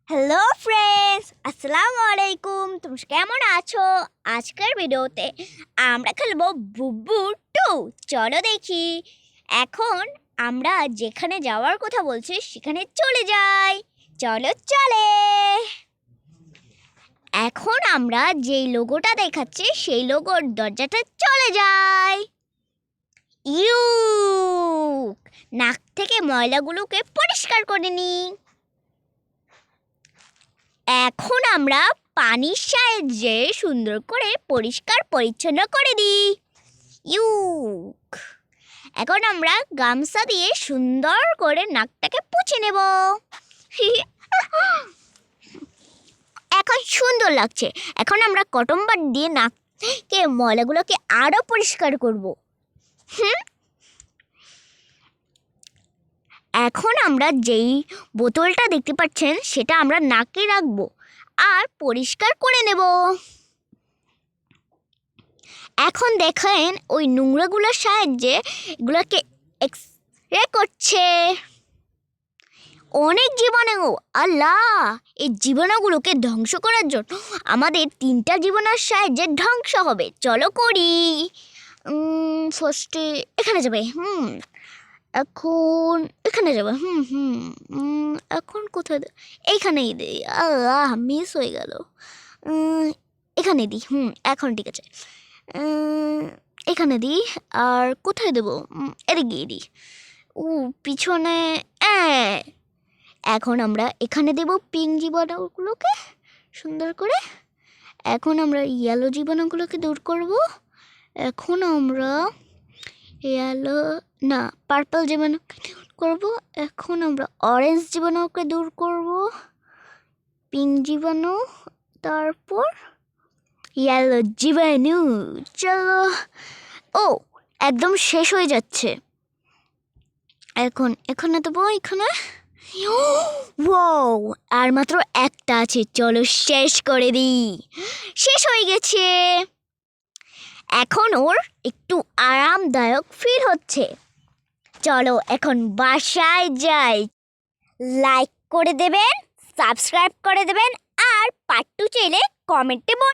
Hello friends, আসসালামু আলাইকুম। তোমরা কেমন আছো? আজকের ভিডিওতে আমরা খেলবো বুব্বু 2। চলো দেখি। এখন আমরা যেখানে যাওয়ার কথা বলছি সেখানে চলে যাই। চলে। এখন আমরা যেই লোগোটা দেখাচ্ছি সেই লোগোর দরজাটা চলে যাই। নাক থেকে ময়লাগুলোকে পরিষ্কার করে নিই। এখন আমরা পানির সাহায্যে সুন্দর করে পরিষ্কার পরিচ্ছন্ন করে দিই। এখন আমরা গামছা দিয়ে সুন্দর করে নাকটাকে পুছে নেব। এখন সুন্দর লাগছে। এখন আমরা কটন বাড দিয়ে নাককে ময়লাগুলোকে আরো পরিষ্কার করব। এখন আমরা যেই বোতলটা দেখতে পাচ্ছেন সেটা আমরা নাকে রাখবো আর পরিষ্কার করে নেব। এখন দেখেন ওই নোংরাগুলোর সাহায্যে এগুলোকে এক্সরে করছে। অনেক জীবাণু, আল্লাহ! এই জীবাণুগুলোকে ধ্বংস করার জন্য আমাদের 3টা জীবাণুর সাহায্যে ধ্বংস হবে। চলো করি। ফার্স্টে এখানে যাবে। এখন এখানে যাবে। এখন কোথায়? এইখানেই দিই। আল্লাহ, মিস হয়ে গেল। এখানে দিই। এখন ঠিক আছে। এখানে দিই। আর কোথায় দেবো? এদিকে দিই। পিছনে। এখন আমরা এখানে দেব পিঙ্ক জীবাণুগুলোকে সুন্দর করে। এখন আমরা ইয়েলো জীবাণুগুলোকে দূর করব। এখন আমরা পার্পল জীবাণুকে দূর করব। এখন আমরা অরেঞ্জ জীবাণুকে দূর করব, পিঙ্ক জীবাণু, তারপর ইয়েলো জীবাণু। চলো। একদম শেষ হয়ে যাচ্ছে। এখন এখানে দেবো। এখানে আর মাত্র একটা আছে। চলো শেষ করে দিই। শেষ হয়ে গেছে। এখন ওর একটু আরামদায়ক ফিল হচ্ছে। চলো এখন বাসায় যাই। লাইক করে দেবেন, সাবস্ক্রাইব করে দেবেন, আর পার্ট 2 চাইলে কমেন্টে